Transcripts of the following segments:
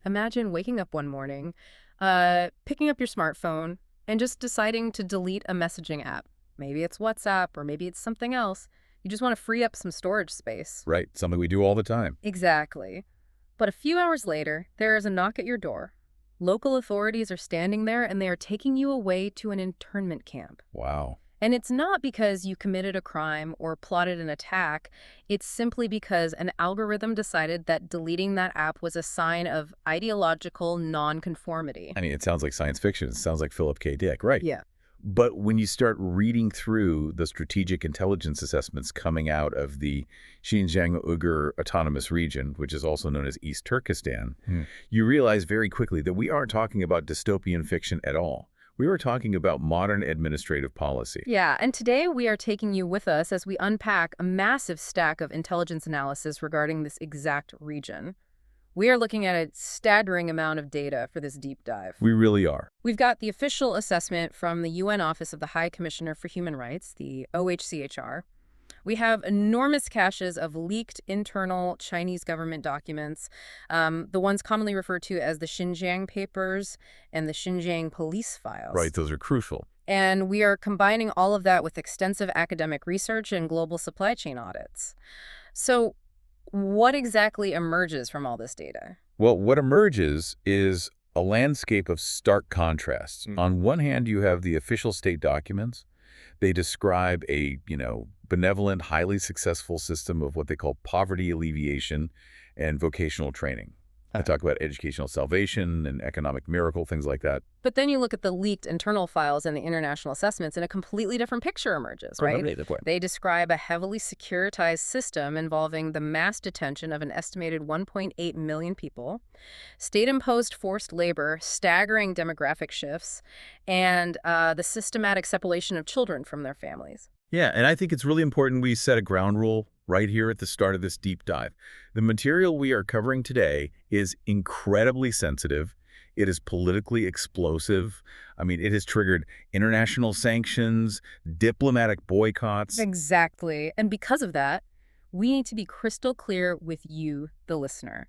Imagine waking up one morning, picking up your smartphone, and just deciding to delete a messaging app. Maybe it's WhatsApp or maybe it's something else. You just want to free up some storage space. Right, something we do all the time. Exactly. But a few hours later, there is a knock at your door. Local authorities are standing there and they are taking you away to an internment camp. Wow. And it's not because you committed a crime or plotted an attack. It's simply because an algorithm decided that deleting that app was a sign of ideological nonconformity. I mean, it sounds like science fiction. It sounds like Philip K. Dick, right? Yeah. But when you start reading through the strategic intelligence assessments coming out of the Xinjiang Uyghur Autonomous Region, which is also known as East Turkistan, you realize very quickly that we aren't talking about dystopian fiction at all. We were talking about modern administrative policy. Yeah, and today we are taking you with us as we unpack a massive stack of intelligence analysis regarding this exact region. We are looking at a staggering amount of data for this deep dive. We really are. We've got the official assessment from the UN Office of the High Commissioner for Human Rights, the OHCHR. We have enormous caches of leaked internal Chinese government documents, the ones commonly referred to as the Xinjiang papers and the Xinjiang police files. Right, those are crucial. And we are combining all of that with extensive academic research and global supply chain audits. So what exactly emerges from all this data? Well, what emerges is a landscape of stark contrasts. On one hand, you have the official state documents. They describe a, benevolent, highly successful system of what they call poverty alleviation and vocational training. I talk about educational salvation and economic miracle, things like that. But then you look at the leaked internal files and the international assessments and a completely different picture emerges, right? They describe a heavily securitized system involving the mass detention of an estimated 1.8 million people, state-imposed forced labor, staggering demographic shifts, and the systematic separation of children from their families. Yeah, and I think it's really important we set a ground rule right here at the start of this deep dive. The material we are covering today is incredibly sensitive. It is politically explosive. I mean, it has triggered international sanctions, diplomatic boycotts. Exactly. And because of that, we need to be crystal clear with you, the listener.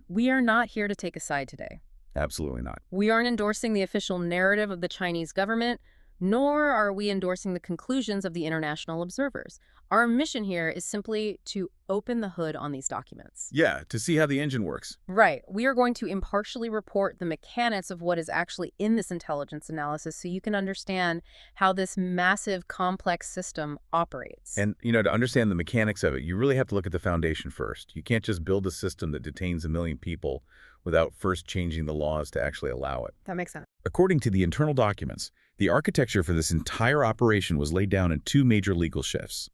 We are not here to take a side today. Absolutely not. We aren't endorsing the official narrative of the Chinese government, nor are we endorsing the conclusions of the international observers. Our mission here is simply to open the hood on these documents. Yeah, to see how the engine works. Right. We are going to impartially report the mechanics of what is actually in this intelligence analysis so you can understand how this massive, complex system operates. And, to understand the mechanics of it, you really have to look at the foundation first. You can't just build a system that detains 1 million people without first changing the laws to actually allow it. That makes sense. According to the internal documents, the architecture for this entire operation was laid down in 2 major legal shifts.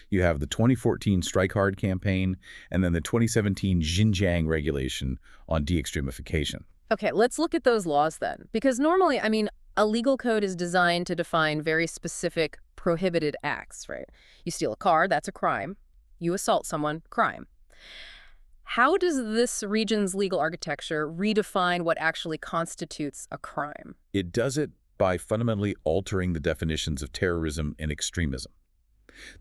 You have the 2014 Strike Hard campaign and then the 2017 Xinjiang regulation on de-extremification. Okay, let's look at those laws then. Because normally, a legal code is designed to define very specific prohibited acts, right? You steal a car, that's a crime. You assault someone, crime. How does this region's legal architecture redefine what actually constitutes a crime? It does it by fundamentally altering the definitions of terrorism and extremism.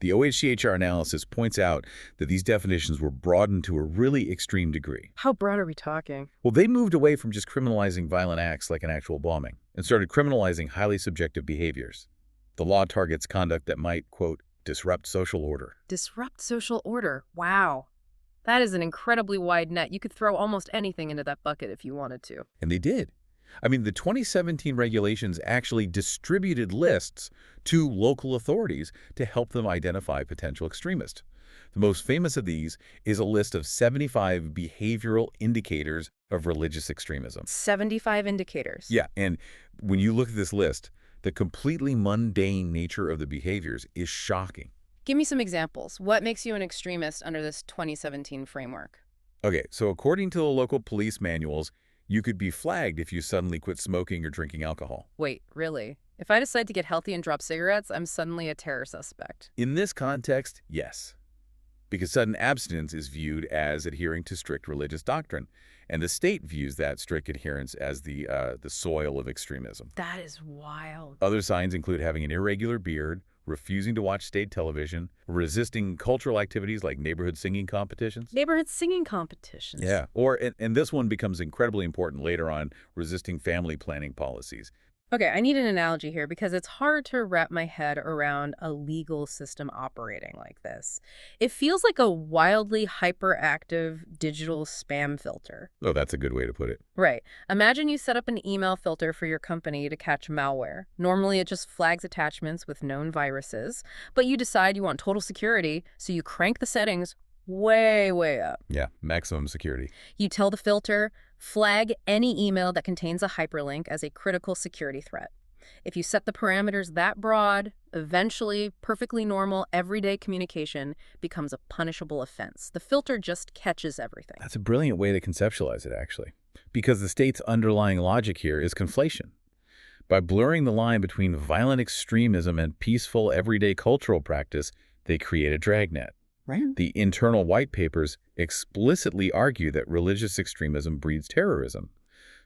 The OHCHR analysis points out that these definitions were broadened to a really extreme degree. How broad are we talking? Well, they moved away from just criminalizing violent acts like an actual bombing and started criminalizing highly subjective behaviors. The law targets conduct that might, quote, disrupt social order. Disrupt social order. Wow. That is an incredibly wide net. You could throw almost anything into that bucket if you wanted to. And they did. The 2017 regulations actually distributed lists to local authorities to help them identify potential extremists. The most famous of these is a list of 75 behavioral indicators of religious extremism. 75 indicators. Yeah, and when you look at this list, the completely mundane nature of the behaviors is shocking. Give me some examples. What makes you an extremist under this 2017 framework? Okay, so according to the local police manuals, you could be flagged if you suddenly quit smoking or drinking alcohol. Wait, really? If I decide to get healthy and drop cigarettes, I'm suddenly a terror suspect. In this context, yes. Because sudden abstinence is viewed as adhering to strict religious doctrine, and the state views that strict adherence as the soil of extremism. That is wild. Other signs include having an irregular beard, refusing to watch state television, resisting cultural activities like neighborhood singing competitions. Neighborhood singing competitions. Yeah. Or, and this one becomes incredibly important later on, resisting family planning policies. Okay, I need an analogy here because it's hard to wrap my head around a legal system operating like this. It feels like a wildly hyperactive digital spam filter. Oh, that's a good way to put it. Right. Imagine you set up an email filter for your company to catch malware. Normally, it just flags attachments with known viruses, but you decide you want total security, so you crank the settings way, way up. Yeah, maximum security. You tell the filter, flag any email that contains a hyperlink as a critical security threat. If you set the parameters that broad, eventually perfectly normal everyday communication becomes a punishable offense. The filter just catches everything. That's a brilliant way to conceptualize it, actually, because the state's underlying logic here is conflation. By blurring the line between violent extremism and peaceful everyday cultural practice, they create a dragnet. Right. The internal white papers explicitly argue that religious extremism breeds terrorism.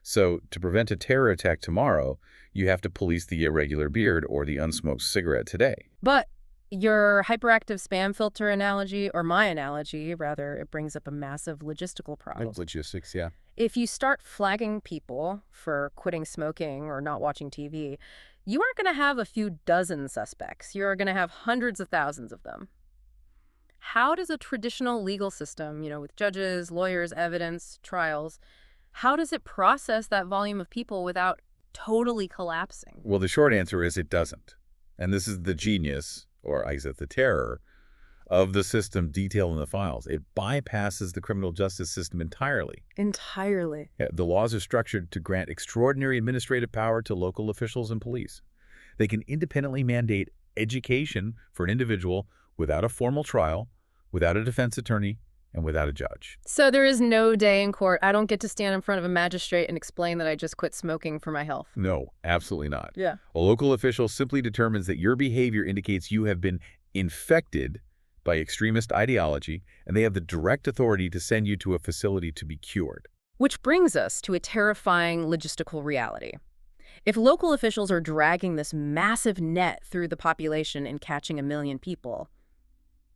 So to prevent a terror attack tomorrow, you have to police the irregular beard or the unsmoked cigarette today. But your hyperactive spam filter analogy, or my analogy, rather, it brings up a massive logistical problem. Logistics, yeah. If you start flagging people for quitting smoking or not watching TV, you aren't going to have a few dozen suspects. You're going to have hundreds of thousands of them. How does a traditional legal system, with judges, lawyers, evidence, trials, how does it process that volume of people without totally collapsing? Well, the short answer is it doesn't. And this is the genius, or I guess the terror, of the system detailed in the files. It bypasses the criminal justice system entirely. Entirely. Yeah, the laws are structured to grant extraordinary administrative power to local officials and police. They can independently mandate education for an individual without a formal trial, without a defense attorney, and without a judge. So there is no day in court. I don't get to stand in front of a magistrate and explain that I just quit smoking for my health. No, absolutely not. Yeah. A local official simply determines that your behavior indicates you have been infected by extremist ideology, and they have the direct authority to send you to a facility to be cured. Which brings us to a terrifying logistical reality. If local officials are dragging this massive net through the population and catching 1 million people,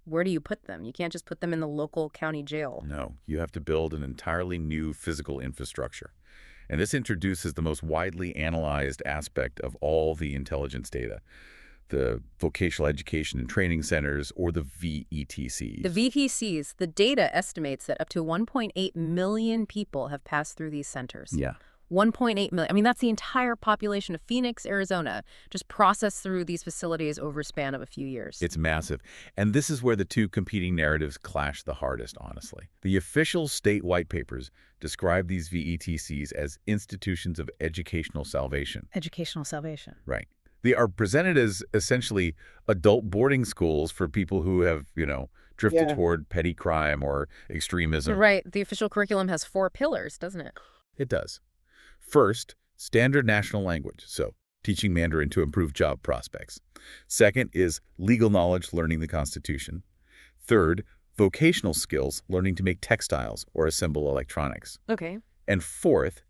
where do you put them? You can't just put them in the local county jail. No, you have to build an entirely new physical infrastructure. And this introduces the most widely analyzed aspect of all the intelligence data, the vocational education and training centers, or the VETCs. The VETCs, the data estimates that up to 1.8 million people have passed through these centers. Yeah. 1.8 million. I mean, that's the entire population of Phoenix, Arizona, just processed through these facilities over a span of a few years. It's massive. And this is where the two competing narratives clash the hardest, honestly. The official state white papers describe these VETCs as institutions of educational salvation. Educational salvation. Right. They are presented as essentially adult boarding schools for people who have, drifted toward petty crime or extremism. Right. The official curriculum has 4 pillars, doesn't it? It does. First, standard national language, so teaching Mandarin to improve job prospects. Second is legal knowledge, learning the Constitution. Third, vocational skills, learning to make textiles or assemble electronics. Okay. And fourth,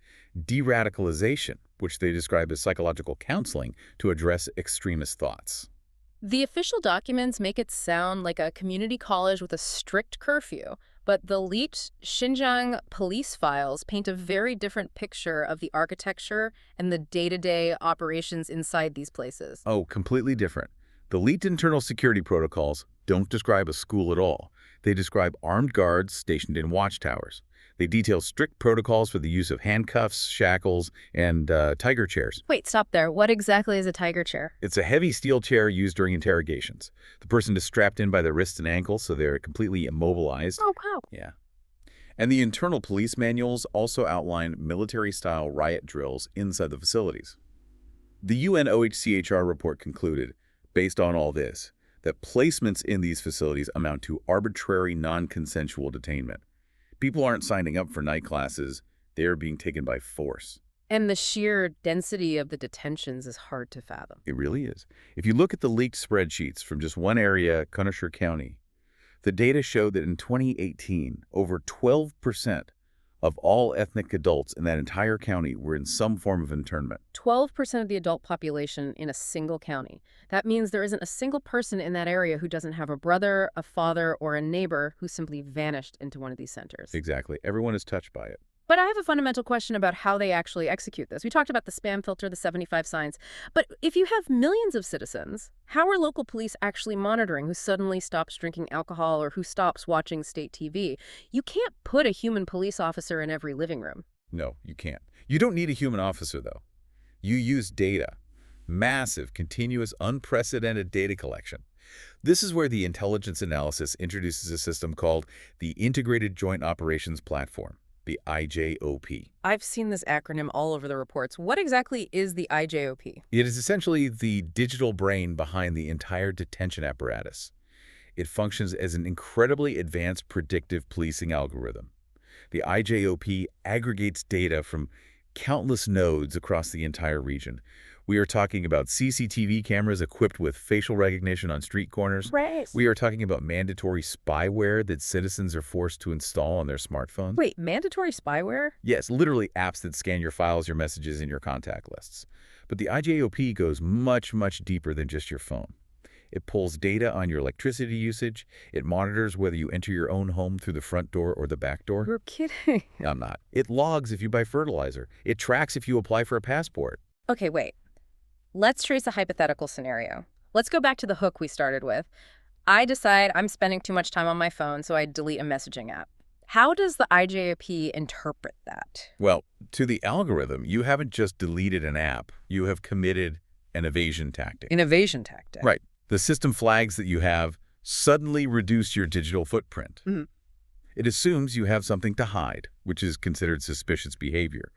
de-radicalization, which they describe as psychological counseling to address extremist thoughts. The official documents make it sound like a community college with a strict curfew, but the leaked Xinjiang police files paint a very different picture of the architecture and the day-to-day operations inside these places. Oh, completely different. The leaked internal security protocols don't describe a school at all. They describe armed guards stationed in watchtowers. They detail strict protocols for the use of handcuffs, shackles, and tiger chairs. Wait, stop there. What exactly is a tiger chair? It's a heavy steel chair used during interrogations. The person is strapped in by their wrists and ankles, so they're completely immobilized. Oh, wow. Yeah. And the internal police manuals also outline military-style riot drills inside the facilities. The UN OHCHR report concluded, based on all this, that placements in these facilities amount to arbitrary, non-consensual detainment. People aren't signing up for night classes. They are being taken by force. And the sheer density of the detentions is hard to fathom. It really is. If you look at the leaked spreadsheets from just one area, Conasher County, the data showed that in 2018, over 12% of all ethnic adults in that entire county were in some form of internment. 12% of the adult population in a single county. That means there isn't a single person in that area who doesn't have a brother, a father, or a neighbor who simply vanished into one of these centers. Exactly. Everyone is touched by it. But I have a fundamental question about how they actually execute this. We talked about the spam filter, the 75 signs. But if you have millions of citizens, how are local police actually monitoring who suddenly stops drinking alcohol or who stops watching state TV? You can't put a human police officer in every living room. No, you can't. You don't need a human officer, though. You use data. Massive, continuous, unprecedented data collection. This is where the intelligence analysis introduces a system called the Integrated Joint Operations Platform, the IJOP. I've seen this acronym all over the reports. What exactly is the IJOP? It is essentially the digital brain behind the entire detention apparatus. It functions as an incredibly advanced predictive policing algorithm. The IJOP aggregates data from countless nodes across the entire region. We are talking about CCTV cameras equipped with facial recognition on street corners. Right. We are talking about mandatory spyware that citizens are forced to install on their smartphones. Wait, mandatory spyware? Yes, literally apps that scan your files, your messages, and your contact lists. But the IJOP goes much, much deeper than just your phone. It pulls data on your electricity usage. It monitors whether you enter your own home through the front door or the back door. You're kidding. I'm not. It logs if you buy fertilizer. It tracks if you apply for a passport. Okay, wait. Let's trace a hypothetical scenario. Let's go back to the hook we started with. I decide I'm spending too much time on my phone, so I delete a messaging app. How does the IJOP interpret that? Well, to the algorithm, you haven't just deleted an app. You have committed an evasion tactic. An evasion tactic? Right. The system flags that you have suddenly reduced your digital footprint. Mm-hmm. It assumes you have something to hide, which is considered suspicious behavior.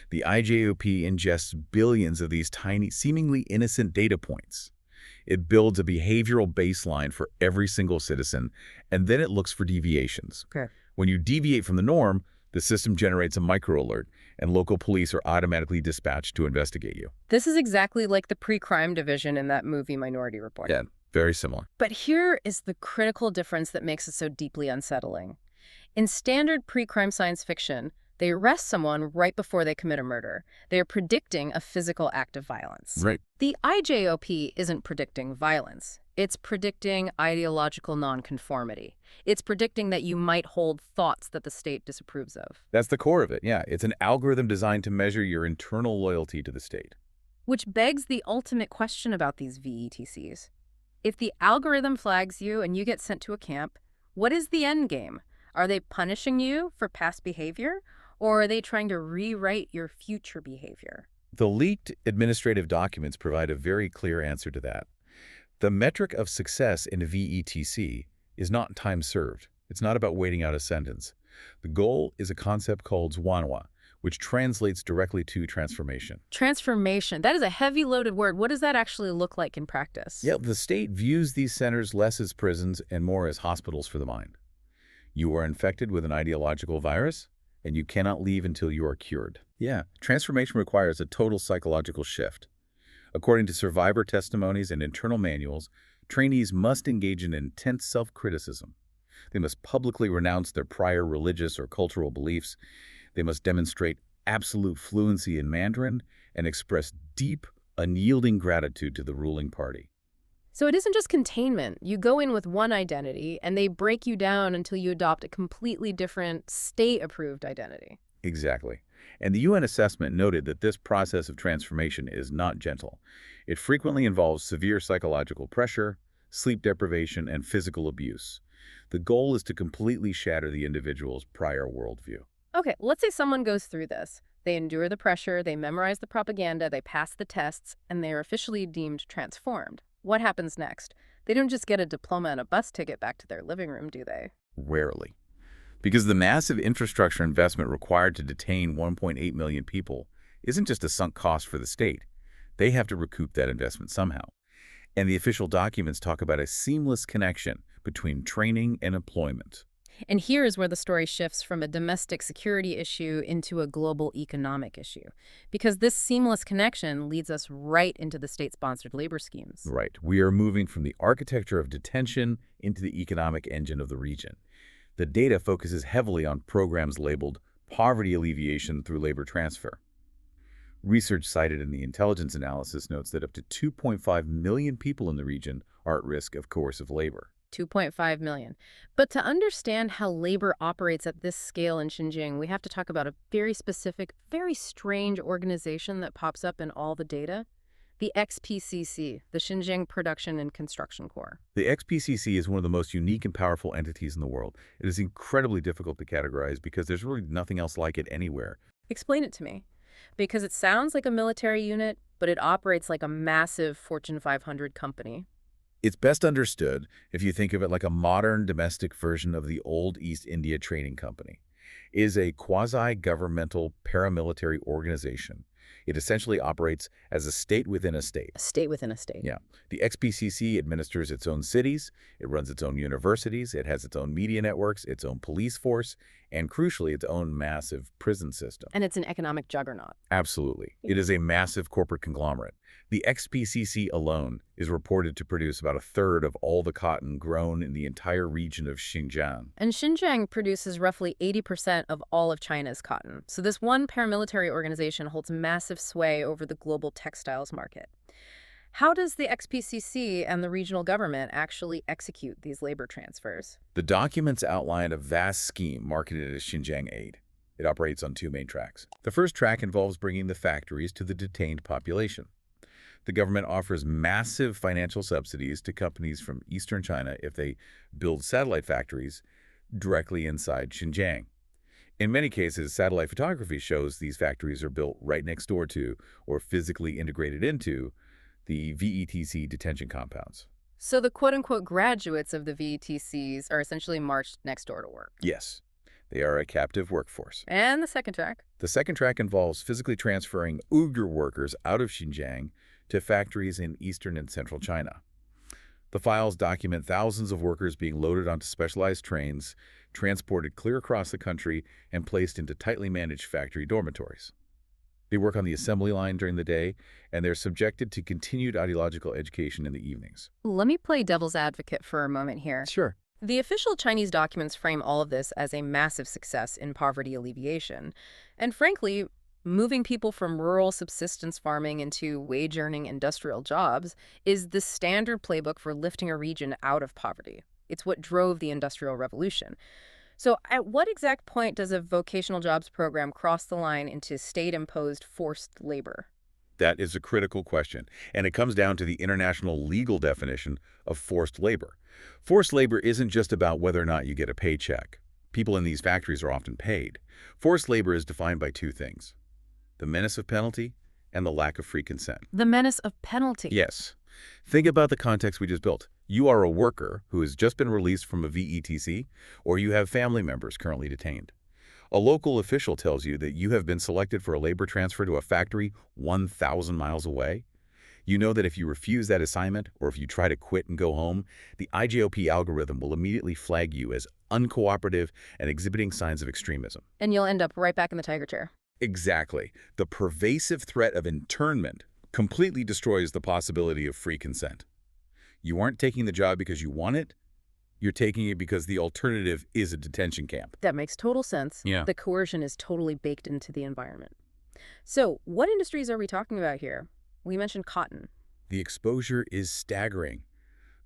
The IJOP ingests billions of these tiny, seemingly innocent data points. It builds a behavioral baseline for every single citizen, and then it looks for deviations. Okay. When you deviate from the norm, the system generates a micro-alert, and local police are automatically dispatched to investigate you. This is exactly like the pre-crime division in that movie Minority Report. Yeah, very similar. But here is the critical difference that makes it so deeply unsettling. In standard pre-crime science fiction, they arrest someone right before they commit a murder. They are predicting a physical act of violence. Right. The IJOP isn't predicting violence. It's predicting ideological nonconformity. It's predicting that you might hold thoughts that the state disapproves of. That's the core of it, yeah. It's an algorithm designed to measure your internal loyalty to the state. Which begs the ultimate question about these VETCs. If the algorithm flags you and you get sent to a camp, what is the end game? Are they punishing you for past behavior, or are they trying to rewrite your future behavior? The leaked administrative documents provide a very clear answer to that. The metric of success in a VETC is not time served. It's not about waiting out a sentence. The goal is a concept called zwanwa, which translates directly to transformation. Transformation. That is a heavy loaded word. What does that actually look like in practice? Yeah, the state views these centers less as prisons and more as hospitals for the mind. You are infected with an ideological virus, and you cannot leave until you are cured. Yeah, transformation requires a total psychological shift. According to survivor testimonies and internal manuals, trainees must engage in intense self-criticism. They must publicly renounce their prior religious or cultural beliefs. They must demonstrate absolute fluency in Mandarin and express deep, unyielding gratitude to the ruling party. So it isn't just containment. You go in with one identity, and they break you down until you adopt a completely different state-approved identity. Exactly. And the UN assessment noted that this process of transformation is not gentle. It frequently involves severe psychological pressure, sleep deprivation, and physical abuse. The goal is to completely shatter the individual's prior worldview. Okay, let's say someone goes through this. They endure the pressure, they memorize the propaganda, they pass the tests, and they are officially deemed transformed. What happens next? They don't just get a diploma and a bus ticket back to their living room, do they? Rarely. Because the massive infrastructure investment required to detain 1.8 million people isn't just a sunk cost for the state. They have to recoup that investment somehow. And the official documents talk about a seamless connection between training and employment. And here is where the story shifts from a domestic security issue into a global economic issue. Because this seamless connection leads us right into the state-sponsored labor schemes. Right. We are moving from the architecture of detention into the economic engine of the region. The data focuses heavily on programs labeled poverty alleviation through labor transfer. Research cited in the intelligence analysis notes that up to 2.5 million people in the region are at risk of coercive labor. 2.5 million. But to understand how labor operates at this scale in Xinjiang, we have to talk about a very specific, very strange organization that pops up in all the data. The XPCC, the Xinjiang Production and Construction Corps. The XPCC is one of the most unique and powerful entities in the world. It is incredibly difficult to categorize because there's really nothing else like it anywhere. Explain it to me. Because it sounds like a military unit, but it operates like a massive Fortune 500 company. It's best understood if you think of it like a modern domestic version of the old East India Trading Company. It is a quasi-governmental paramilitary organization. It essentially operates as a state within a state. A state within a state. Yeah. The XPCC administers its own cities, it runs its own universities, it has its own media networks, its own police force, and crucially, its own massive prison system. And it's an economic juggernaut. Absolutely. It is a massive corporate conglomerate. The XPCC alone is reported to produce about a third of all the cotton grown in the entire region of Xinjiang. And Xinjiang produces roughly 80% of all of China's cotton. So this one paramilitary organization holds massive sway over the global textiles market. How does the XPCC and the regional government actually execute these labor transfers? The documents outline a vast scheme marketed as Xinjiang Aid. It operates on two main tracks. The first track involves bringing the factories to the detained population. The government offers massive financial subsidies to companies from eastern China if they build satellite factories directly inside Xinjiang. In many cases, satellite photography shows these factories are built right next door to or physically integrated into the VETC detention compounds. So the quote-unquote graduates of the VETCs are essentially marched next door to work. Yes, they are a captive workforce. And the second track? The second track involves physically transferring Uyghur workers out of Xinjiang to factories in eastern and central China. The files document thousands of workers being loaded onto specialized trains, transported clear across the country, and placed into tightly managed factory dormitories. They work on the assembly line during the day, and they're subjected to continued ideological education in the evenings. Let me play devil's advocate for a moment here. Sure. The official Chinese documents frame all of this as a massive success in poverty alleviation. And frankly, moving people from rural subsistence farming into wage-earning industrial jobs is the standard playbook for lifting a region out of poverty. It's what drove the Industrial Revolution. So at what exact point does a vocational jobs program cross the line into state-imposed forced labor? That is a critical question, and it comes down to the international legal definition of forced labor. Forced labor isn't just about whether or not you get a paycheck. People in these factories are often paid. Forced labor is defined by two things: the menace of penalty and the lack of free consent. The menace of penalty? Yes. Think about the context we just built. You are a worker who has just been released from a VETC, or you have family members currently detained. A local official tells you that you have been selected for a labor transfer to a factory 1,000 miles away. You know that if you refuse that assignment, or if you try to quit and go home, the IJOP algorithm will immediately flag you as uncooperative and exhibiting signs of extremism. And you'll end up right back in the tiger chair. Exactly. The pervasive threat of internment completely destroys the possibility of free consent. You aren't taking the job because you want it. You're taking it because the alternative is a detention camp. That makes total sense. Yeah. The coercion is totally baked into the environment. So what industries are we talking about here? We mentioned cotton. The exposure is staggering.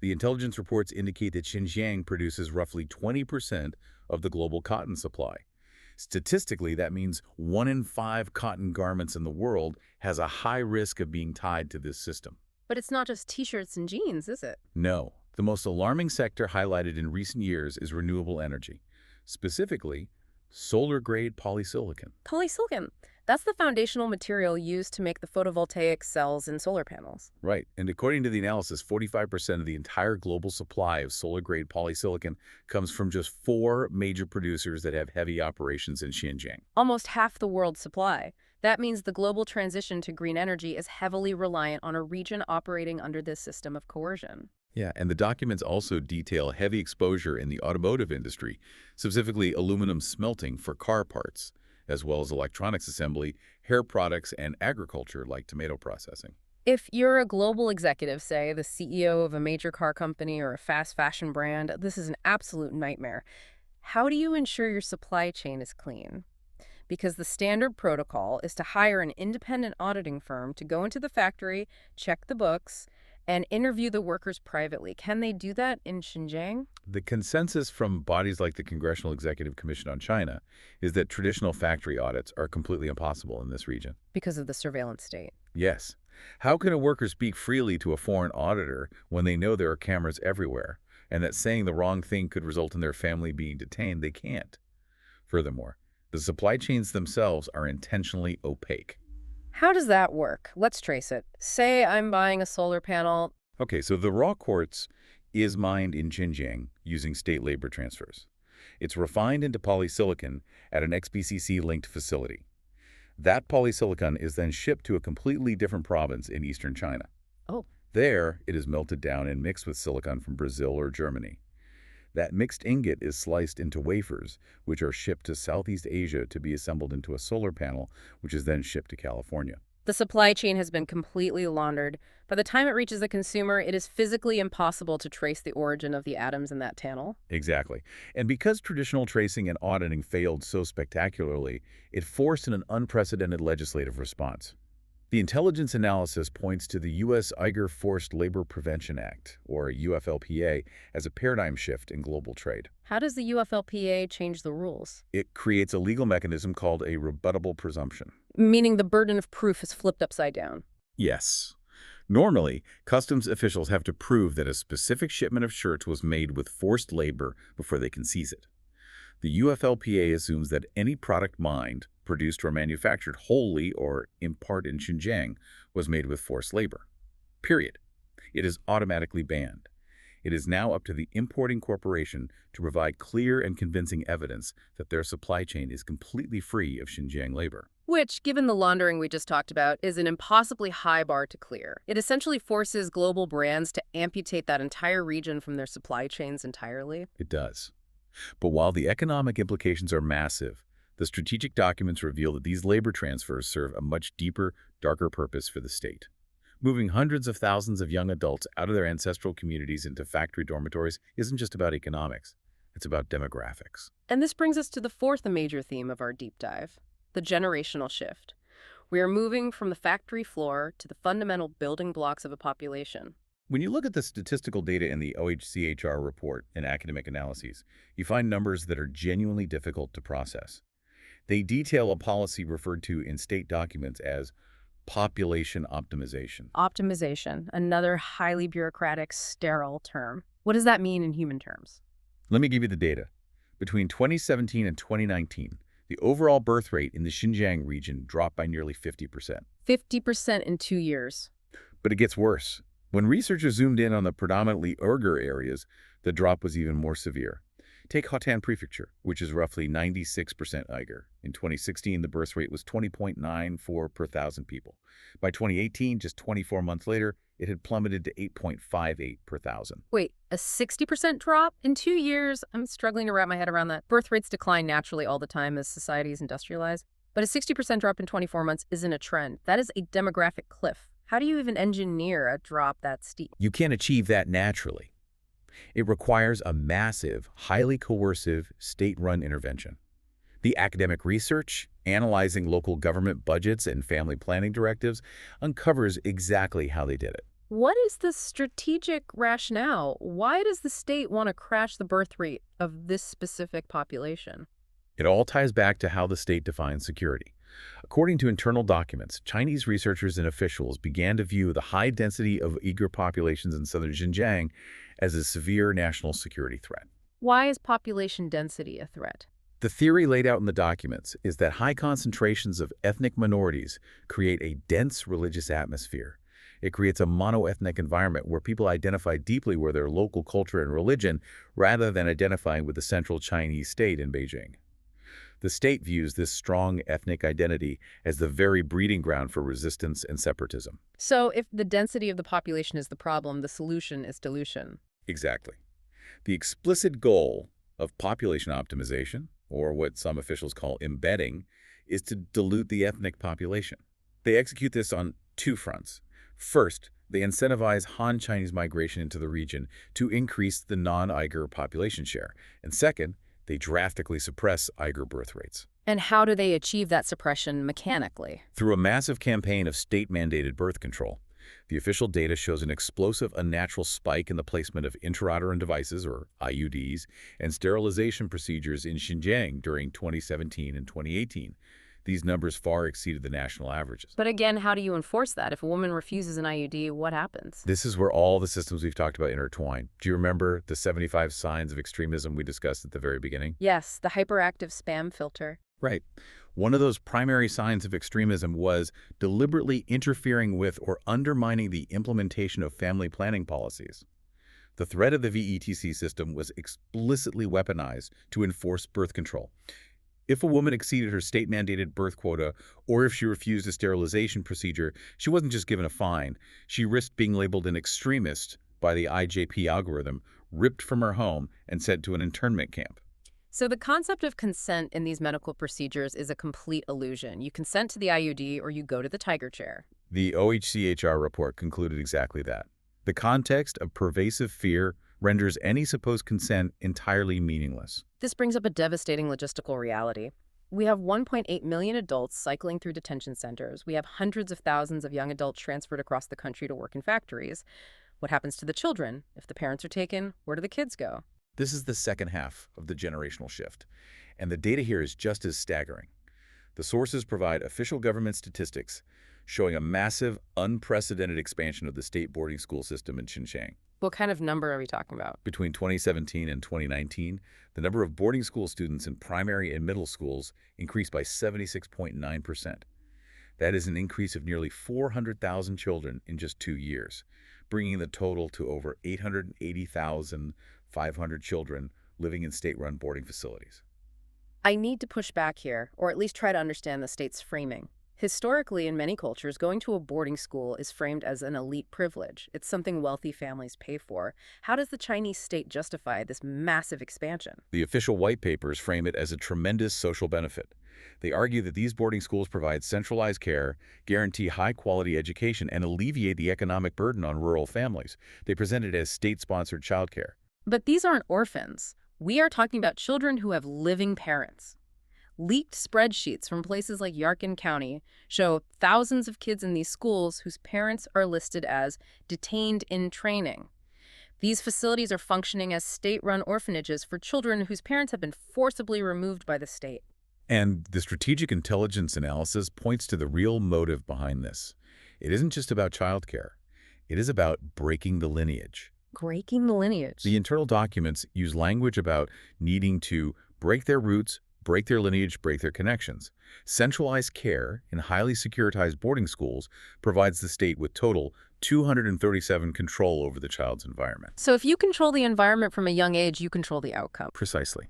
The intelligence reports indicate that Xinjiang produces roughly 20% of the global cotton supply. Statistically, that means 1 in 5 cotton garments in the world has a high risk of being tied to this system. But it's not just t-shirts and jeans, is it? No. The most alarming sector highlighted in recent years is renewable energy, specifically solar-grade polysilicon. Polysilicon. That's the foundational material used to make the photovoltaic cells in solar panels. Right. And according to the analysis, 45% of the entire global supply of solar-grade polysilicon comes from just 4 major producers that have heavy operations in Xinjiang. Almost half the world's supply. That means the global transition to green energy is heavily reliant on a region operating under this system of coercion. Yeah, and the documents also detail heavy exposure in the automotive industry, specifically aluminum smelting for car parts, as well as electronics assembly, hair products, and agriculture like tomato processing. If you're a global executive, say the CEO of a major car company or a fast fashion brand, this is an absolute nightmare. How do you ensure your supply chain is clean? because the standard protocol is to hire an independent auditing firm to go into the factory, check the books, and interview the workers privately. Can they do that in Xinjiang? The consensus from bodies like the Congressional Executive Commission on China is that traditional factory audits are completely impossible in this region. Because of the surveillance state. Yes. How can a worker speak freely to a foreign auditor when they know there are cameras everywhere, and that saying the wrong thing could result in their family being detained? They can't. Furthermore, the supply chains themselves are intentionally opaque. How does that work? Let's trace it. Say I'm buying a solar panel. Okay, so the raw quartz is mined in Xinjiang using state labor transfers. It's refined into polysilicon at an XPCC-linked facility. That polysilicon is then shipped to a completely different province in eastern China. Oh. There, it is melted down and mixed with silicon from Brazil or Germany. That mixed ingot is sliced into wafers, which are shipped to Southeast Asia to be assembled into a solar panel, which is then shipped to California. The supply chain has been completely laundered. By the time it reaches the consumer, it is physically impossible to trace the origin of the atoms in that panel. Exactly. And because traditional tracing and auditing failed so spectacularly, it forced an unprecedented legislative response. The intelligence analysis points to the U.S. Uyghur Forced Labor Prevention Act, or UFLPA, as a paradigm shift in global trade. How does the UFLPA change the rules? It creates a legal mechanism called a rebuttable presumption. Meaning the burden of proof is flipped upside down. Yes. Normally, customs officials have to prove that a specific shipment of shirts was made with forced labor before they can seize it. The UFLPA assumes that any product mined, produced or manufactured wholly or in part in Xinjiang was made with forced labor. Period. It is automatically banned. It is now up to the importing corporation to provide clear and convincing evidence that their supply chain is completely free of Xinjiang labor. Which, given the laundering we just talked about, is an impossibly high bar to clear. It essentially forces global brands to amputate that entire region from their supply chains entirely. It does. But while the economic implications are massive, the strategic documents reveal that these labor transfers serve a much deeper, darker purpose for the state. Moving hundreds of thousands of young adults out of their ancestral communities into factory dormitories isn't just about economics. It's about demographics. And this brings us to the fourth major theme of our deep dive, the generational shift. We are moving from the factory floor to the fundamental building blocks of a population. When you look at the statistical data in the OHCHR report and academic analyses, you find numbers that are genuinely difficult to process. They detail a policy referred to in state documents as population optimization. Optimization, another highly bureaucratic, sterile term. What does that mean in human terms? Let me give you the data. Between 2017 and 2019, the overall birth rate in the Xinjiang region dropped by nearly 50%. 50% in 2 years. But it gets worse. When researchers zoomed in on the predominantly Uyghur areas, the drop was even more severe. Take Hotan Prefecture, which is roughly 96% Uyghur. In 2016, the birth rate was 20.94 per thousand people. By 2018, just 24 months later, it had plummeted to 8.58 per thousand. Wait, a 60% drop in 2 years? I'm struggling to wrap my head around that. Birth rates decline naturally all the time as society is industrialized. But a 60% drop in 24 months isn't a trend. That is a demographic cliff. How do you even engineer a drop that steep? You can't achieve that naturally. It requires a massive, highly coercive, state-run intervention. The academic research, analyzing local government budgets and family planning directives, uncovers exactly how they did it. What is the strategic rationale? Why does the state want to crash the birth rate of this specific population? It all ties back to how the state defines security. According to internal documents, Chinese researchers and officials began to view the high density of Uyghur populations in southern Xinjiang as a severe national security threat. Why is population density a threat? The theory laid out in the documents is that high concentrations of ethnic minorities create a dense religious atmosphere. It creates a monoethnic environment where people identify deeply with their local culture and religion rather than identifying with the central Chinese state in Beijing. The state views this strong ethnic identity as the very breeding ground for resistance and separatism. So if the density of the population is the problem, the solution is dilution. Exactly. The explicit goal of population optimization, or what some officials call embedding, is to dilute the ethnic population. They execute this on two fronts. First, they incentivize Han Chinese migration into the region to increase the non-Uyghur population share. And second, they drastically suppress Uyghur birth rates. And how do they achieve that suppression mechanically? Through a massive campaign of state-mandated birth control. The official data shows an explosive, unnatural spike in the placement of intrauterine devices, or IUDs, and sterilization procedures in Xinjiang during 2017 and 2018. These numbers far exceeded the national averages. But again, how do you enforce that? If a woman refuses an IUD, what happens? This is where all the systems we've talked about intertwine. Do you remember the 75 signs of extremism we discussed at the very beginning? Yes, the hyperactive spam filter. Right. One of those primary signs of extremism was deliberately interfering with or undermining the implementation of family planning policies. The threat of the VETC system was explicitly weaponized to enforce birth control. If a woman exceeded her state-mandated birth quota, or if she refused a sterilization procedure, she wasn't just given a fine. She risked being labeled an extremist by the IJOP algorithm, ripped from her home, and sent to an internment camp. So the concept of consent in these medical procedures is a complete illusion. You consent to the IUD or you go to the tiger chair. The OHCHR report concluded exactly that. The context of pervasive fear renders any supposed consent entirely meaningless. This brings up a devastating logistical reality. We have 1.8 million adults cycling through detention centers. We have hundreds of thousands of young adults transferred across the country to work in factories. What happens to the children? If the parents are taken, where do the kids go? This is the second half of the generational shift, and the data here is just as staggering. The sources provide official government statistics showing a massive, unprecedented expansion of the state boarding school system in Xinjiang. What kind of number are we talking about? Between 2017 and 2019, the number of boarding school students in primary and middle schools increased by 76.9%. That is an increase of nearly 400,000 children in just 2 years, bringing the total to over 880,500 children living in state-run boarding facilities. I need to push back here, or at least try to understand the state's framing. Historically, in many cultures, going to a boarding school is framed as an elite privilege. It's something wealthy families pay for. How does the Chinese state justify this massive expansion? The official white papers frame it as a tremendous social benefit. They argue that these boarding schools provide centralized care, guarantee high-quality education, and alleviate the economic burden on rural families. They present it as state-sponsored childcare. But these aren't orphans. We are talking about children who have living parents. Leaked spreadsheets from places like Yarkon County show thousands of kids in these schools whose parents are listed as detained in training. These facilities are functioning as state-run orphanages for children whose parents have been forcibly removed by the state. And the strategic intelligence analysis points to the real motive behind this. It isn't just about childcare. It is about breaking the lineage. Breaking the lineage? The internal documents use language about needing to break their roots, break their lineage, break their connections. Centralized care in highly securitized boarding schools provides the state with total 237 control over the child's environment. So if you control the environment from a young age, you control the outcome. Precisely.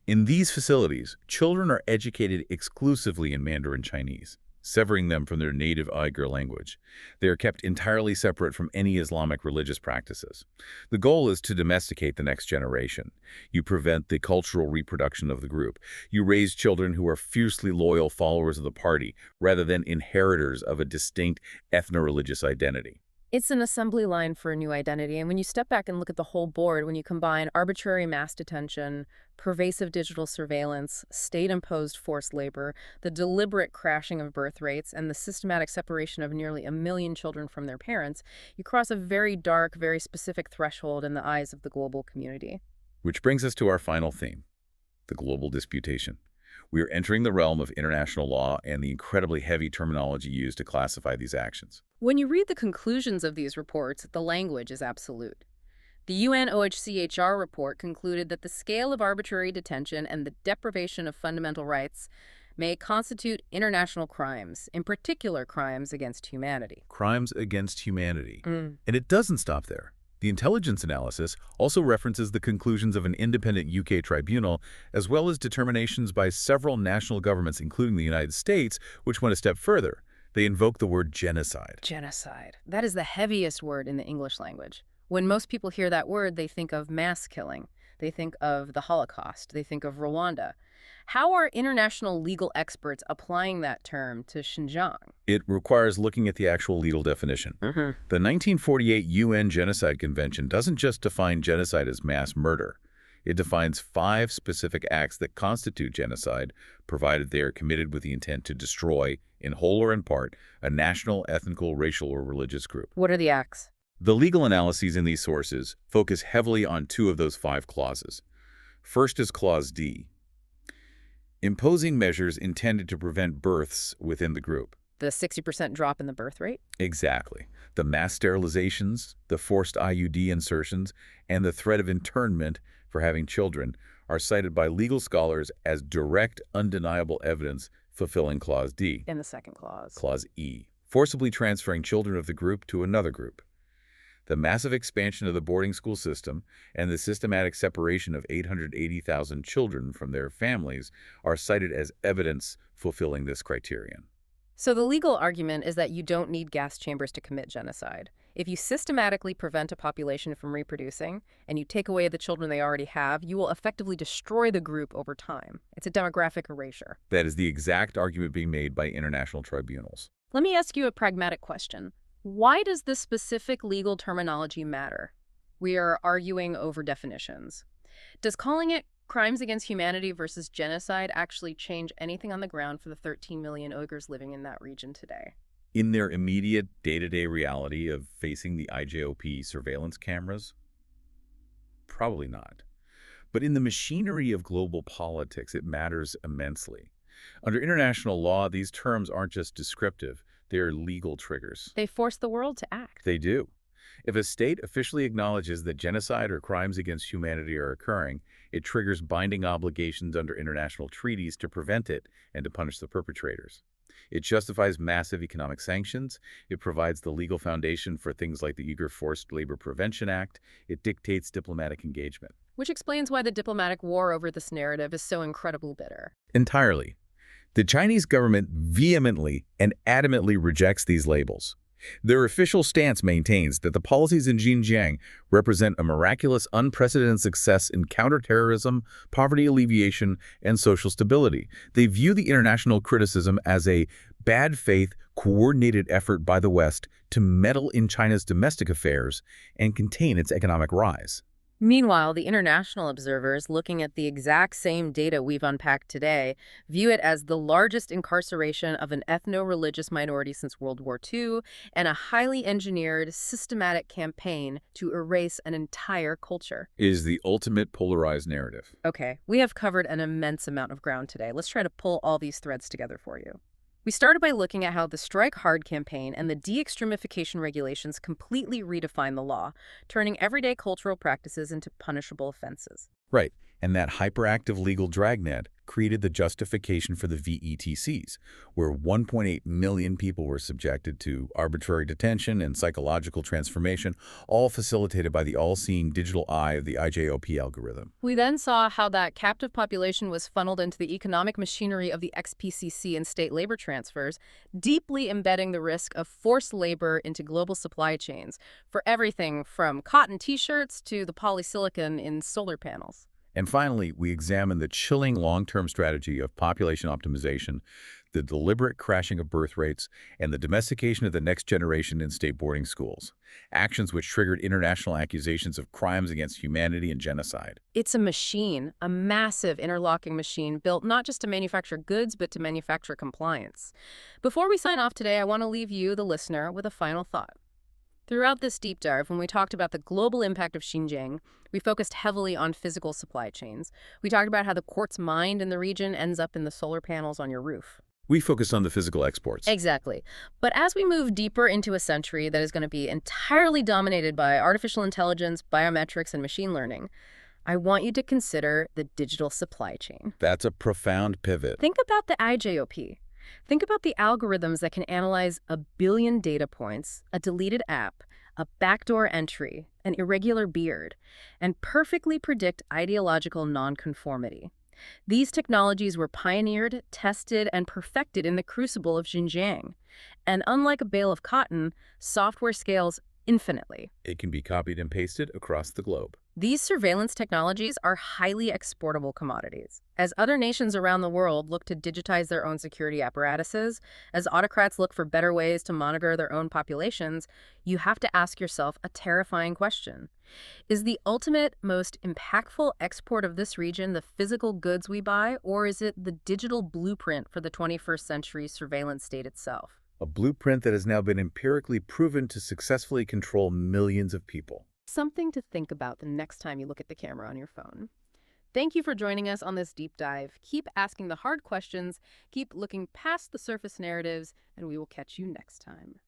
In these facilities, children are educated exclusively in Mandarin Chinese, severing them from their native Uyghur language. They are kept entirely separate from any Islamic religious practices. The goal is to domesticate the next generation. You prevent the cultural reproduction of the group. You raise children who are fiercely loyal followers of the party, rather than inheritors of a distinct ethno-religious identity. It's an assembly line for a new identity, and when you step back and look at the whole board, when you combine arbitrary mass detention, pervasive digital surveillance, state-imposed forced labor, the deliberate crashing of birth rates, and the systematic separation of nearly 1 million children from their parents, you cross a very dark, very specific threshold in the eyes of the global community. Which brings us to our final theme, the global disputation. We are entering the realm of international law and the incredibly heavy terminology used to classify these actions. When you read the conclusions of these reports, the language is absolute. The UN OHCHR report concluded that the scale of arbitrary detention and the deprivation of fundamental rights may constitute international crimes, in particular crimes against humanity. Crimes against humanity. And it doesn't stop there. The intelligence analysis also references the conclusions of an independent UK tribunal, as well as determinations by several national governments, including the United States, which went a step further. They invoke the word genocide. Genocide. That is the heaviest word in the English language. When most people hear that word, they think of mass killing. They think of the Holocaust. They think of Rwanda. How are international legal experts applying that term to Xinjiang? It requires looking at the actual legal definition. The 1948 UN Genocide Convention doesn't just define genocide as mass murder. It defines 5 specific acts that constitute genocide, provided they are committed with the intent to destroy, in whole or in part, a national, ethnical, racial, or religious group. What are the acts? The legal analyses in these sources focus heavily on 2 of those 5 clauses. First is Clause D, imposing measures intended to prevent births within the group. The 60% drop in the birth rate? Exactly. The mass sterilizations, the forced IUD insertions, and the threat of internment for having children are cited by legal scholars as direct, undeniable evidence fulfilling Clause D. In the second clause. Clause E, forcibly transferring children of the group to another group. The massive expansion of the boarding school system and the systematic separation of 880,000 children from their families are cited as evidence fulfilling this criterion. So the legal argument is that you don't need gas chambers to commit genocide. If you systematically prevent a population from reproducing and you take away the children they already have, you will effectively destroy the group over time. It's a demographic erasure. That is the exact argument being made by international tribunals. Let me ask you a pragmatic question. Why does this specific legal terminology matter? We are arguing over definitions. Does calling it crimes against humanity versus genocide actually change anything on the ground for the 13 million Uyghurs living in that region today? In their immediate day-to-day reality of facing the IJOP surveillance cameras? Probably not. But in the machinery of global politics, it matters immensely. Under international law, these terms aren't just descriptive. They're legal triggers. They force the world to act. They do. If a state officially acknowledges that genocide or crimes against humanity are occurring, it triggers binding obligations under international treaties to prevent it and to punish the perpetrators. It justifies massive economic sanctions. It provides the legal foundation for things like the Uyghur Forced Labor Prevention Act. It dictates diplomatic engagement. Which explains why the diplomatic war over this narrative is so incredibly bitter. Entirely. The Chinese government vehemently and adamantly rejects these labels. Their official stance maintains that the policies in Xinjiang represent a miraculous, unprecedented success in counterterrorism, poverty alleviation, and social stability. They view the international criticism as a bad faith, coordinated effort by the West to meddle in China's domestic affairs and contain its economic rise. Meanwhile, the international observers, looking at the exact same data we've unpacked today, view it as the largest incarceration of an ethno-religious minority since World War II and a highly engineered, systematic campaign to erase an entire culture. It is the ultimate polarized narrative. Okay, we have covered an immense amount of ground today. Let's try to pull all these threads together for you. We started by looking at how the Strike Hard campaign and the de-extremification regulations completely redefine the law, turning everyday cultural practices into punishable offenses. Right, and that hyperactive legal dragnet created the justification for the VETCs, where 1.8 million people were subjected to arbitrary detention and psychological transformation, all facilitated by the all-seeing digital eye of the IJOP algorithm. We then saw how that captive population was funneled into the economic machinery of the XPCC and state labor transfers, deeply embedding the risk of forced labor into global supply chains for everything from cotton t-shirts to the polysilicon in solar panels. And finally, we examine the chilling long-term strategy of population optimization, the deliberate crashing of birth rates, and the domestication of the next generation in state boarding schools, actions which triggered international accusations of crimes against humanity and genocide. It's a machine, a massive interlocking machine built not just to manufacture goods, but to manufacture compliance. Before we sign off today, I want to leave you, the listener, with a final thought. Throughout this deep dive, when we talked about the global impact of Xinjiang, we focused heavily on physical supply chains. We talked about how the quartz mined in the region ends up in the solar panels on your roof. We focused on the physical exports. Exactly. But as we move deeper into a century that is going to be entirely dominated by artificial intelligence, biometrics, and machine learning, I want you to consider the digital supply chain. That's a profound pivot. Think about the IJOP. Think about the algorithms that can analyze 1 billion data points, a deleted app, a backdoor entry, an irregular beard, and perfectly predict ideological nonconformity. These technologies were pioneered, tested, and perfected in the crucible of Xinjiang. And unlike a bale of cotton, software scales infinitely. It can be copied and pasted across the globe. These surveillance technologies are highly exportable commodities. As other nations around the world look to digitize their own security apparatuses, as autocrats look for better ways to monitor their own populations, you have to ask yourself a terrifying question. Is the ultimate, most impactful export of this region the physical goods we buy, or is it the digital blueprint for the 21st century surveillance state itself? A blueprint that has now been empirically proven to successfully control millions of people. Something to think about the next time you look at the camera on your phone. Thank you for joining us on this deep dive. Keep asking the hard questions, keep looking past the surface narratives, and we will catch you next time.